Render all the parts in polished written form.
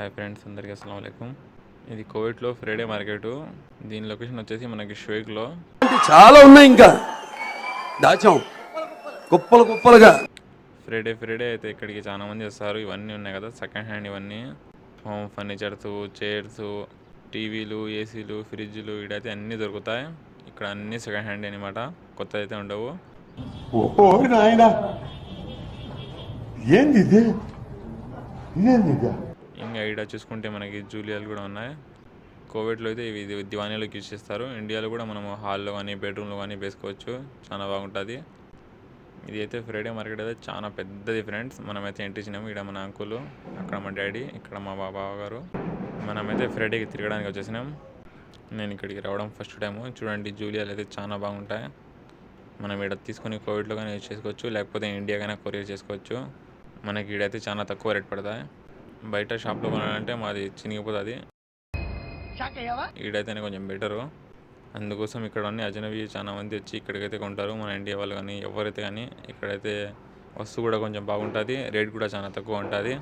Hi friends, అందరికీ అస్సలాము అలైకుం. ఇది కోవిడ్లో ఫ్రైడే మార్కెట్. దీని లొకేషన్ వచ్చేసి మనకి షేక్లో చాలా ఉన్నాయి, ఇంకా దాచాం కుప్పలు కుప్పలుగా. ఫ్రైడే అయితే ఇక్కడికి చాలా మంది వస్తారు. ఇవన్నీ ఉన్నాయి కదా సెకండ్ హ్యాండ్, ఇవన్నీ హోమ్ ఫర్నిచర్స్, చైర్స్, టీవీలు, ఏసీలు, ఫ్రిడ్జ్లు ఇడైతే అన్నీ దొరుకుతాయి. ఇక్కడ అన్నీ సెకండ్ హ్యాండ్ అనమాట, కొత్త అయితే ఉండవు. ఓహో నాయనా, ఏంది ఇది? ఇంకా ఇక్కడ చూసుకుంటే మనకి జూలియాలు కూడా ఉన్నాయి. కోవిడ్లో అయితే ఇవి దివాణీలోకి యూజ్ చేస్తారు. ఇండియాలో కూడా మనము హాల్లో కానీ బెడ్రూమ్లో కానీ వేసుకోవచ్చు, చాలా బాగుంటుంది. ఇది అయితే ఫ్రైడే మార్కెట్ అయితే చాలా పెద్దది ఫ్రెండ్స్. మనమైతే ఎంట్రీ ఇచ్చినాము. ఇక్కడ మన అంకులు, అక్కడ మా డాడీ, ఇక్కడ మా బాబా గారు. మనమైతే ఫ్రైడేకి తిరగడానికి వచ్చేసినాం. నేను ఇక్కడికి రావడం ఫస్ట్ టైము. చూడండి, జూలియాలు అయితే చాలా బాగుంటాయి. మనం ఇక్కడ తీసుకొని కోవిడ్లో కానీ యూజ్ చేసుకోవచ్చు, లేకపోతే ఇండియా కానీ కొరియర్ చేసుకోవచ్చు. మనకి ఈడైతే చాలా తక్కువ రేట్ పడతాయి. బయట షాప్లో కొనాలంటే మాది చినిగిపోతుంది, ఈడైతేనే కొంచెం బెటరు. అందుకోసం ఇక్కడ అన్ని అజనబీ చాలా మంది వచ్చి ఇక్కడికైతే కొంటారు. మన ఇండియా వాళ్ళు కానీ ఎవరైతే కానీ ఇక్కడైతే వస్తువు కూడా కొంచెం బాగుంటుంది, రేట్ కూడా చాలా తక్కువ ఉంటుంది.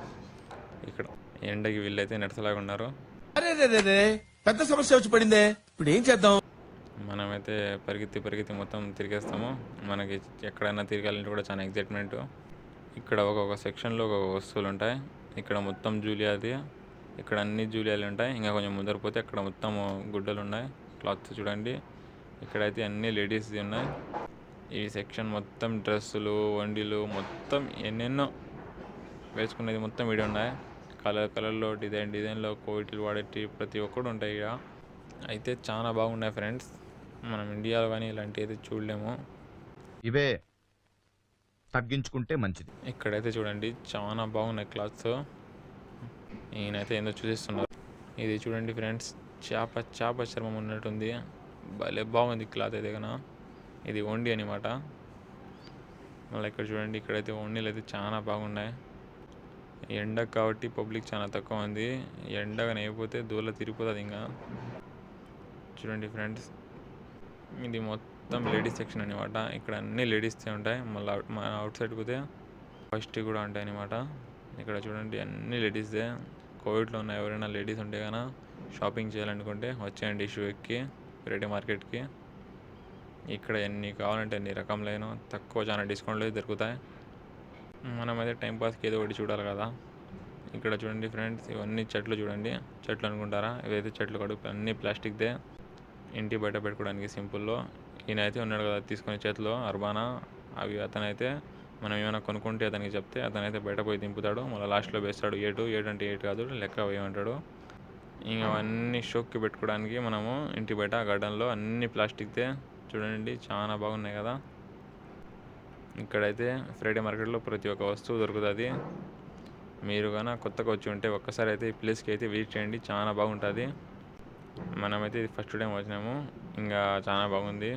ఇక్కడ ఎండకి వీళ్ళైతే నడసలాగా ఉన్నారు. పెద్ద సమస్య వచ్చి పడిందే, ఇప్పుడు ఏం చేద్దాం? మనమైతే పరిగెత్తి మొత్తం తిరిగేస్తాము. మనకి ఎక్కడైనా తిరగాలంటే కూడా చాలా ఎగ్జైట్మెంట్. ఇక్కడ ఒక్కొక్క సెక్షన్లో ఒక్కొక్క వస్తువులు ఉంటాయి. ఇక్కడ మొత్తం జూలియాది, ఇక్కడ అన్ని జూలియాలు ఉంటాయి. ఇంకా కొంచెం ముందరిపోతే అక్కడ మొత్తం గుడ్డలు ఉన్నాయి, క్లాత్స్ చూడండి. ఇక్కడైతే అన్ని లేడీస్ది ఉన్నాయి. ఈ సెక్షన్ మొత్తం డ్రెస్సులు, వండీలు, మొత్తం ఎన్నెన్నో వేసుకునేది మొత్తం వీడియో ఉన్నాయి. కలర్లో డిజైన్లో కోవిడ్లు వాడేటి ప్రతి ఒక్కటి ఉంటాయి ఇక. అయితే చాలా బాగున్నాయి ఫ్రెండ్స్. మనం ఇండియాలో కానీ ఇలాంటివి అయితే చూడలేము. ఇవే తగ్గించుకుంటే మంచిది. ఇక్కడైతే చూడండి చాలా బాగున్నాయి క్లాత్స్. ఈయనైతే ఏందో చూపిస్తున్నారు. ఇది చూడండి ఫ్రెండ్స్, చేప చర్మం ఉన్నట్టుంది. భలే బాగుంది క్లాత్ అయితే కన్నా. ఇది వండి అనమాట. మళ్ళీ ఇక్కడ చూడండి, ఇక్కడైతే వండీలు అయితే చాలా బాగున్నాయి. ఎండ కాబట్టి పబ్లిక్ చాలా తక్కువ ఉంది. ఎండగా అయిపోతే దూల తిరిగిపోతుంది. ఇంకా చూడండి ఫ్రెండ్స్, ఇది మొత్తం లేడీస్ సెక్షన్ అనమాట. ఇక్కడ అన్ని లేడీస్తో ఉంటాయి. మళ్ళీ మన అవుట్ సైడ్ పోతే ఫస్ట్ కూడా ఉంటాయి అనమాట. ఇక్కడ చూడండి అన్ని లేడీస్దే. కోవిడ్లో ఉన్న ఎవరైనా లేడీస్ ఉంటే కన్నా షాపింగ్ చేయాలనుకుంటే వచ్చేయండి షూకి, ఫ్రైడే మార్కెట్కి. ఇక్కడ ఎన్ని కావాలంటే అన్ని రకములైన తక్కువ చాలా డిస్కౌంట్లో దొరుకుతాయి. మనమైతే టైంపాస్కి ఏదో ఒకటి చూడాలి కదా. ఇక్కడ చూడండి ఫ్రెండ్స్, ఇవన్నీ చెట్లు చూడండి. చెట్లు అనుకుంటారా? ఇవైతే చెట్లు కడుపు అన్నీ ప్లాస్టిక్దే, ఇంటి బయట పెట్టుకోవడానికి సింపుల్లో. ఈయన అయితే ఉన్నాడు కదా తీసుకునే చేతిలో అర్బానా, అవి అతనైతే మనం ఏమైనా కొనుక్కుంటే అతనికి చెప్తే అతనైతే బయట పోయి దింపుతాడు. మళ్ళీ లాస్ట్లో వేస్తాడు. 7 అంటే 8 కాదు, లెక్క వేయమంటాడు. ఇంకా అవన్నీ షోక్కి పెట్టుకోవడానికి మనము ఇంటి బయట గార్డెన్లో అన్ని ప్లాస్టిక్దే. చూడండి చాలా బాగున్నాయి కదా. ఇక్కడైతే ఫ్రైడే మార్కెట్లో ప్రతి ఒక్క వస్తువు దొరుకుతుంది. మీరు కానీ కొత్తగా వచ్చి ఉంటే ఒక్కసారి అయితే ఈ ప్లేస్కి అయితే విజిట్ చేయండి, చాలా బాగుంటుంది. మనమైతే ఇది ఫస్ట్ టైం వచ్చినాము, ఇంకా చాలా బాగుంది.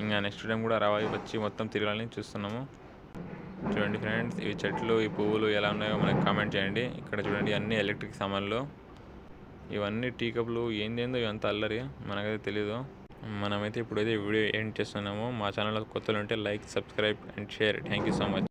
ఇంకా నెక్స్ట్ టైం కూడా రావాలి, వచ్చి మొత్తం తిరగాలని చూస్తున్నాము. చూడండి ఫ్రెండ్స్, ఈ చెట్లు, ఈ పువ్వులు ఎలా ఉన్నాయో మనకి కామెంట్ చేయండి. ఇక్కడ చూడండి అన్ని ఎలక్ట్రిక్ సామాన్లు, ఇవన్నీ టీ కప్లు, ఏందేందో ఇవంతా అల్లరి, మనకైతే తెలీదు. మనమైతే ఇప్పుడైతే వీడియో ఎండ్ చేస్తున్నాము. మా ఛానల్లో కొత్తలు ఉంటే like, subscribe and share. Thank you so much.